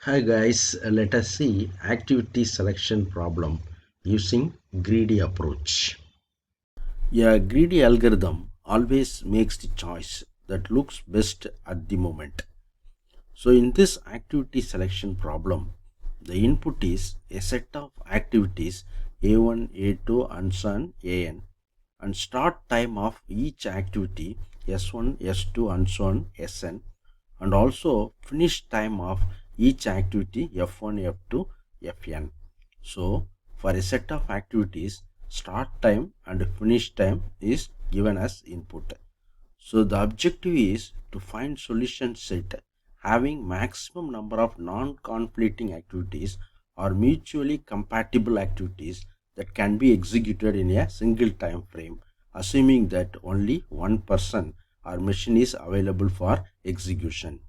Hi guys, let us see activity selection problem using greedy approach. A greedy algorithm always makes the choice that looks best at the moment. So in this activity selection problem, the input is a set of activities A1, A2 and so on AN, and start time of each activity S1, S2 and so on Sn, and also finish time of each activity F1, F2, Fn. So for a set of activities, start time and finish time is given as input. So the objective is to find solution set having maximum number of non-conflicting activities or mutually compatible activities that can be executed in a single time frame, assuming that only one person or machine is available for execution.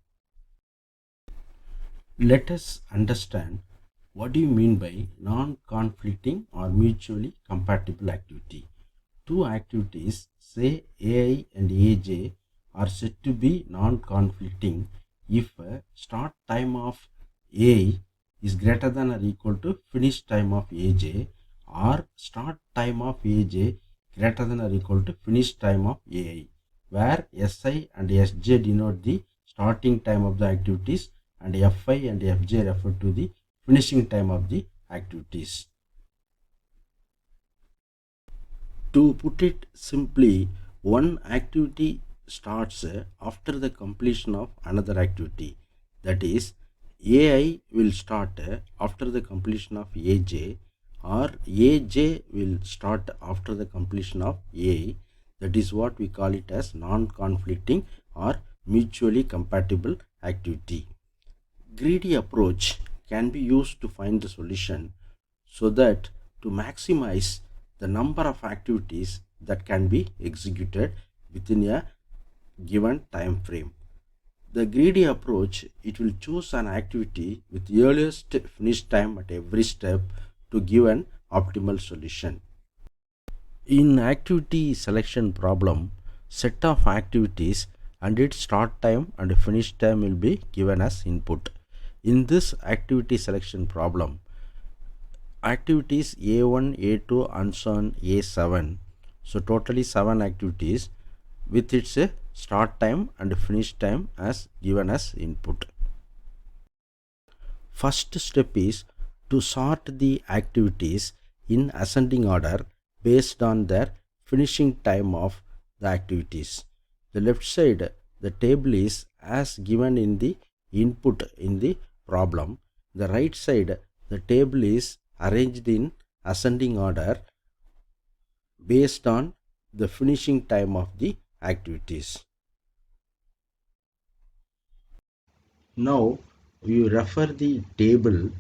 Let us understand what do you mean by non-conflicting or mutually compatible activity. Two activities, say AI and AJ, are said to be non-conflicting if start time of AI is greater than or equal to finish time of AJ, or start time of AJ greater than or equal to finish time of AI, where SI and SJ denote the starting time of the activities and Fi and Fj refer to the finishing time of the activities. To put it simply, one activity starts after the completion of another activity. That is, AI will start after the completion of AJ, or AJ will start after the completion of AI. That is what we call it as non-conflicting or mutually compatible activity. Greedy approach can be used to find the solution so that to maximize the number of activities that can be executed within a given time frame. The greedy approach, it will choose an activity with the earliest finish time at every step to give an optimal solution. In activity selection problem, set of activities and its start time and finish time will be given as input. In this activity selection problem, activities A1, A2 and so on A7, so totally 7 activities with its start time and finish time as given as input. First step is to sort the activities in ascending order based on their finishing time of the activities. The left side, the table is as given in the input in the problem. The right side, the table is arranged in ascending order based on the finishing time of the activities. Now we refer the table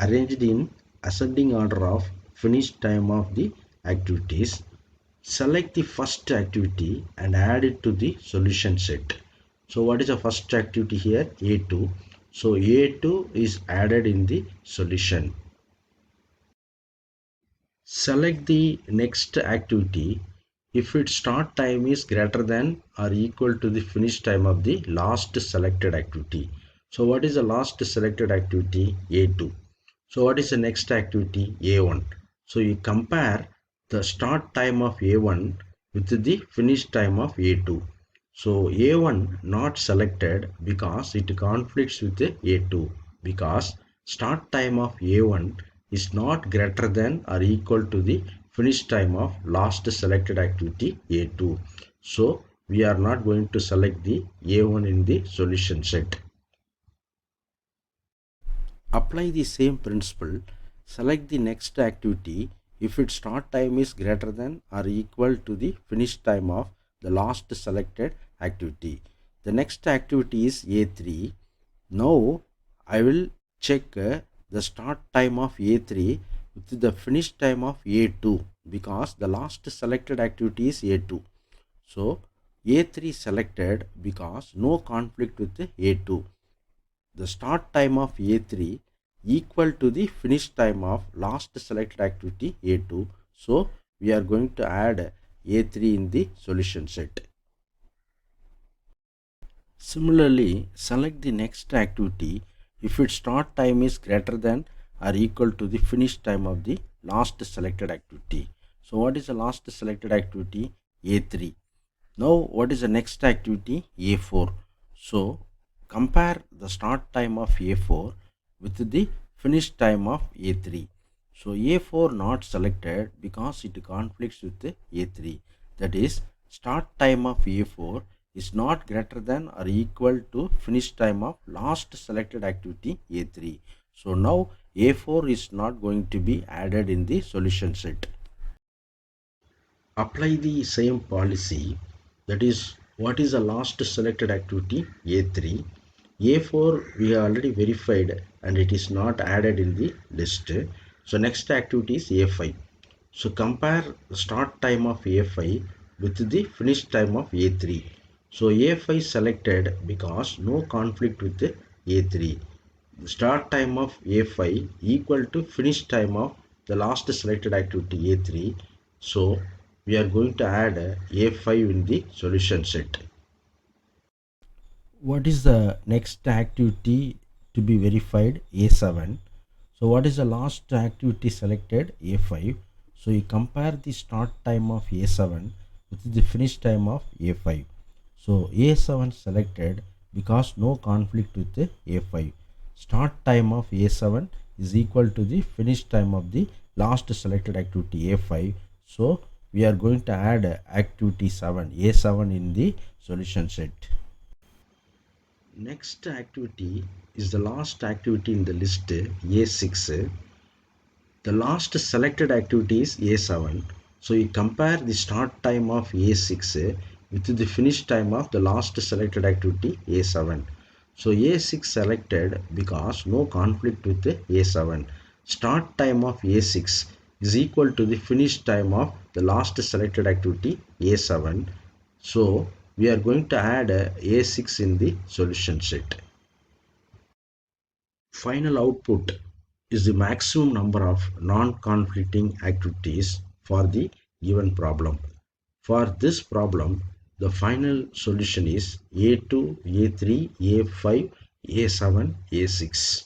arranged in ascending order of finish time of the activities. Select the first activity and add it to the solution set. So what is the first activity here? A2. So A2 is added in the solution. Select the next activity if its start time is greater than or equal to the finish time of the last selected activity. So what is the last selected activity? A2. So what is the next activity? A1. So you compare the start time of A1 with the finish time of A2. So A1 not selected because it conflicts with A2, because start time of A1 is not greater than or equal to the finish time of last selected activity A2. So we are not going to select the A1 in the solution set. Apply the same principle. Select the next activity if its start time is greater than or equal to the finish time of the last selected activity. The next activity is A3. Now I will check the start time of A3 with the finish time of A2, because the last selected activity is A2. So A3 selected because no conflict with A2. The start time of A3 equal to the finish time of last selected activity A2. So we are going to add A3 in the solution set. Similarly, select the next activity if its start time is greater than or equal to the finish time of the last selected activity. So what is the last selected activity? A3. Now what is the next activity? A4. So compare the start time of A4 with the finish time of A3. So A4 not selected because it conflicts with the A3. That is, start time of A4 is not greater than or equal to finish time of last selected activity A3. So now A4 is not going to be added in the solution set. Apply the same policy, that is, what is the last selected activity? A3. A4 we have already verified and it is not added in the list. So next activity is A5. So compare the start time of A5 with the finish time of A3. So A5 selected because no conflict with the A3. The start time of A5 equal to finish time of the last selected activity A3. So we are going to add A5 in the solution set. What is the next activity to be verified? A7. So what is the last activity selected? A5. So you compare the start time of A7 with the finish time of A5. So A7 selected because no conflict with the A5. Start time of A7 is equal to the finish time of the last selected activity A5. So we are going to add activity 7 A7 in the solution set. Next activity is the last activity in the list A6. The last selected activity is A7. So you compare the start time of A6 with the finish time of the last selected activity A7. So A6 selected because no conflict with the A7. Start time of A6 is equal to the finish time of the last selected activity A7. So we are going to add A6 in the solution set. Final output is the maximum number of non-conflicting activities for the given problem. For this problem, the final solution is A2, A3, A5, A7, A6.